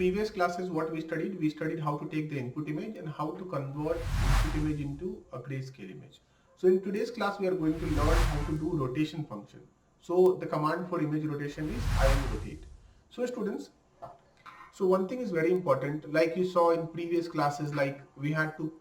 previous classes, what we studied how to take the input image and how to convert input image into a grayscale image. So in today's class, we are going to learn how to do rotation function. So the command for image rotation is imRotate. So students, so one thing is very important, like you saw in previous classes, like we had to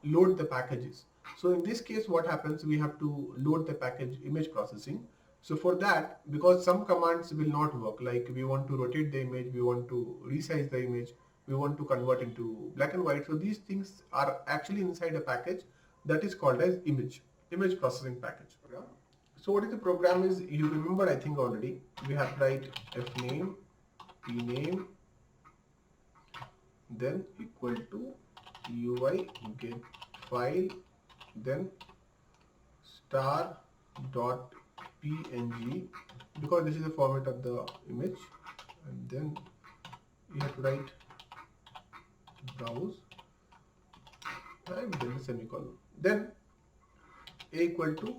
load the packages. So in this case, what happens, we have to load the package image processing. So for that, because some commands will not work, like we want to rotate the image, we want to resize the image, we want to convert into black and white. So these things are actually inside a package that is called as image processing package. So what is the program is, you remember, I think already, we have to write fname, tname, then equal to UI get file, then star dot png, because this is the format of the image, and then you have to write browse and then the semicolon, then a equal to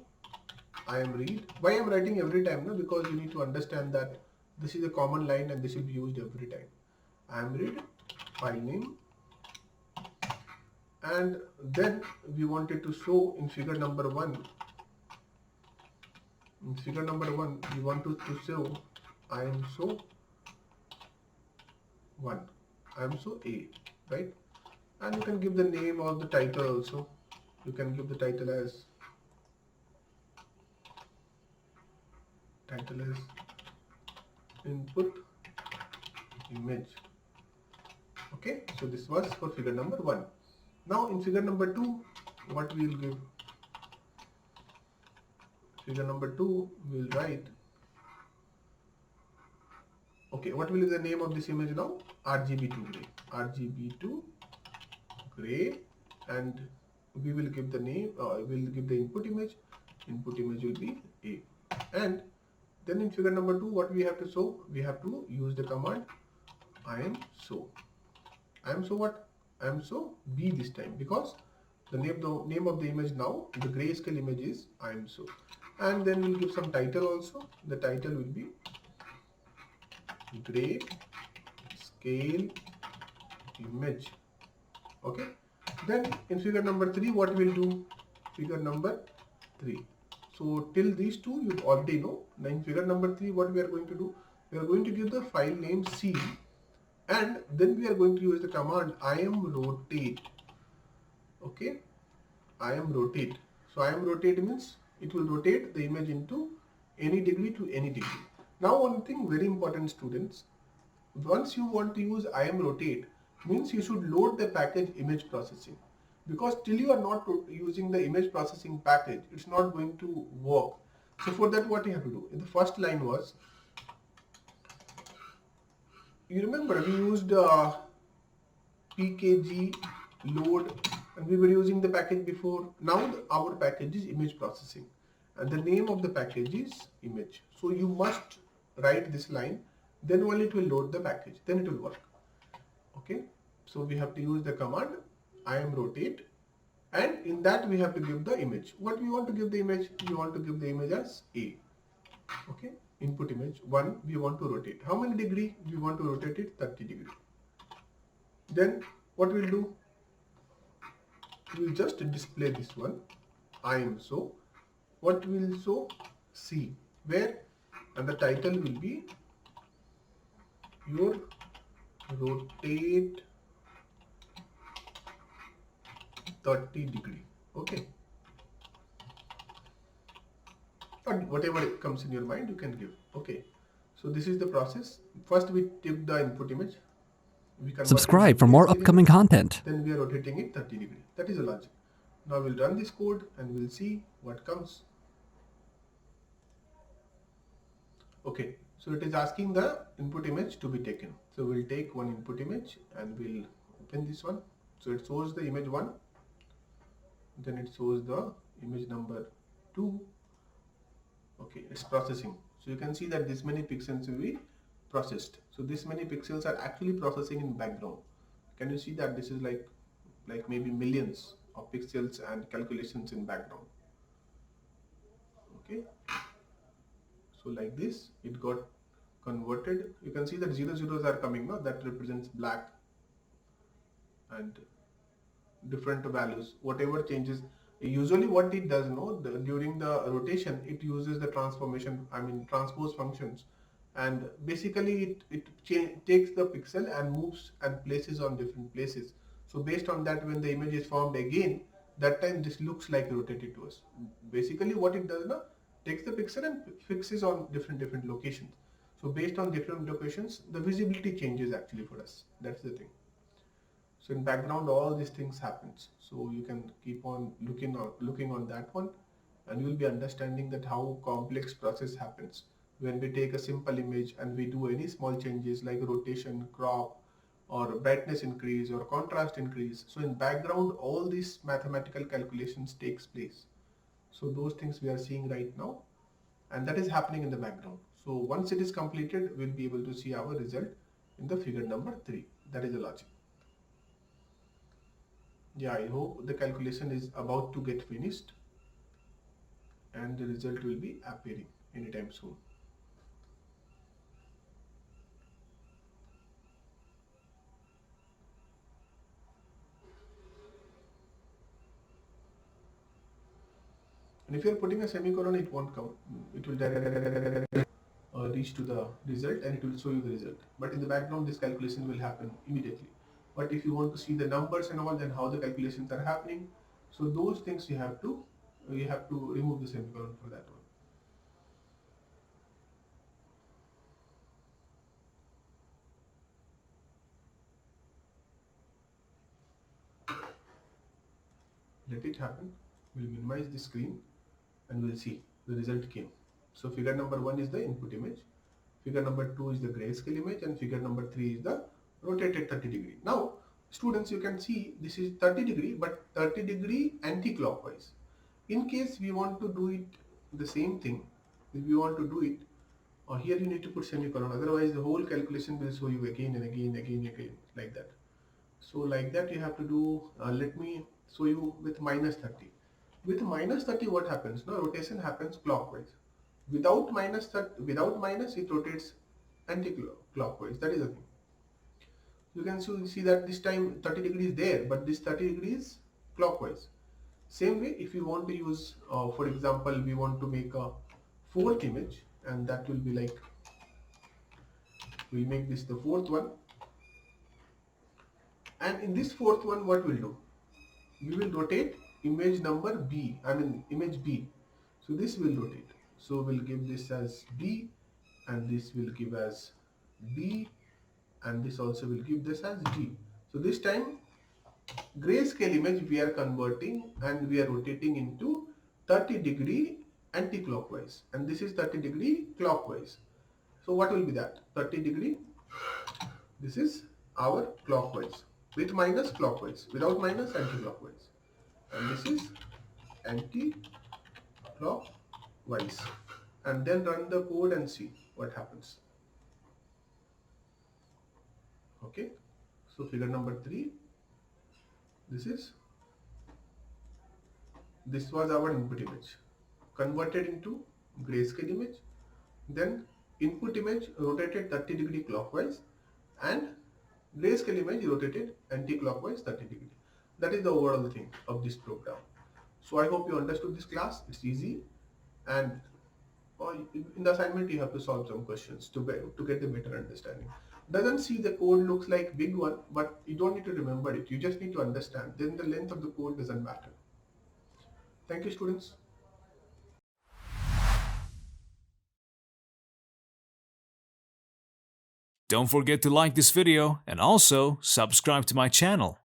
imRead. Why I'm writing every time? No, because you need to understand that this is a common line and this will be used every time. imRead file name, and then we wanted to show in figure number 1. In figure number 1, we want to show IMSO 1, IMSO A, right? And you can give the name or the title also. You can give the title as input image. Okay, so this was for figure number 1. Now in figure number 2, what we will give? Figure number 2, we will write, okay, what will be the name of this image now? RGB2 gray. RGB2 gray, and we will give the name, we will give the input image. Input image will be A. And then in figure number 2, what we have to show? We have to use the command IMSO. IMSO what? IMSO B this time, because the name of the image now, the grayscale image is IMSO. And then we'll give some title also. The title will be grayscale image. Okay. Then in figure number 3, what we'll do? Figure number 3. So till these two you already know. Now in figure number 3, what we are going to do? We are going to give the file name C, and then we are going to use the command imRotate. Okay, imRotate. So imRotate means it will rotate the image into any degree to any degree. Now one thing very important, students, once you want to use imRotate, means you should load the package image processing, because till you are not using the image processing package, it's not going to work. So for that, what you have to do? In the first line was, you remember we used pkg load, and we were using the package before. Now our package is image processing, and the name of the package is image. So you must write this line, then only it will load the package, then it will work. Okay, so we have to use the command imRotate, and in that we have to give the image. What we want to give the image? We want to give the image as A. Okay, input image 1, we want to rotate. How many degree? We want to rotate it 30 degree. Then what we'll do? We'll just display this one, IMSO. What will show? C, where? And the title will be your rotate 30 degree. Okay, or whatever comes in your mind you can give. Okay, so this is the process. First we take the input image, we convert Subscribe for more upcoming content. Then we are rotating it 30 degree. That is the logic. Now we'll run this code and we'll see what comes. Okay, so it is asking the input image to be taken. So we'll take one input image and we'll open this one. So it shows the image 1, then it shows the image number 2. Okay, it's processing. So you can see that this many pixels will be processed. So this many pixels are actually processing in background. Can you see that this is like maybe millions of pixels and calculations in background? Okay, so like this it got converted, you can see that 0 zeros are coming, no? That represents black, and different values, whatever changes. Usually what it does, no, during the rotation, it uses the transformation, I mean transpose functions, and basically it takes the pixel and moves and places on different places. So based on that, when the image is formed again, that time this looks like rotated to us. Basically what it does now, takes the pixel and fixes on different locations. So based on different locations, the visibility changes actually for us. That's the thing. So in background, all these things happens. So you can keep on looking on that one, and you will be understanding that how complex process happens when we take a simple image and we do any small changes like rotation, crop, or brightness increase or contrast increase. So in background, all these mathematical calculations takes place. So those things we are seeing right now, and that is happening in the background. So once it is completed, we'll be able to see our result in the figure number 3. That is the logic. Yeah, I hope the calculation is about to get finished and the result will be appearing anytime soon. And if you are putting a semicolon, it won't come. It will directly reach to the result and it will show you the result. But in the background, this calculation will happen immediately. But if you want to see the numbers and all, then how the calculations are happening, so those things you have to remove the semicolon for that one. Let it happen. We'll minimize the screen and we'll see the result came. So figure number 1 is the input image, figure number 2 is the grayscale image, and figure number 3 is the rotated 30 degree. Now students, you can see this is 30 degree, but 30 degree anti-clockwise. In case we want to do it the same thing, if we want to do it, here you need to put semicolon, otherwise the whole calculation will show you again and again like that. So like that you have to do, let me show you with minus 30. With minus 30 what happens? No, rotation happens clockwise. Without minus it rotates anti-clockwise. That is the thing. You can see that this time 30 degrees there, but this 30 degrees clockwise. Same way, if you want to use, for example, we want to make a fourth image, and that will be like, we'll make this the fourth one. And in this fourth one, what we'll do? We will rotate image number B, I mean image B. So this will rotate. So we'll give this as B, and this will give as B, and this also will give this as G. So this time grayscale image we are converting and we are rotating into 30 degree anti-clockwise, and this is 30 degree clockwise. So what will be that? 30 degree, this is our clockwise, with minus clockwise, without minus anti-clockwise, and this is anti-clockwise. And then run the code and see what happens. Okay, so figure number 3, this was our input image converted into grayscale image, then input image rotated 30 degree clockwise, and grayscale image rotated anti-clockwise 30 degree. That is the overall thing of this program. So I hope you understood this class. It's easy, and in the assignment you have to solve some questions to get the better understanding. Doesn't see the code looks like big one, but you don't need to remember it. You just need to understand. Then the length of the code doesn't matter. Thank you, students. Don't forget to like this video and also subscribe to my channel.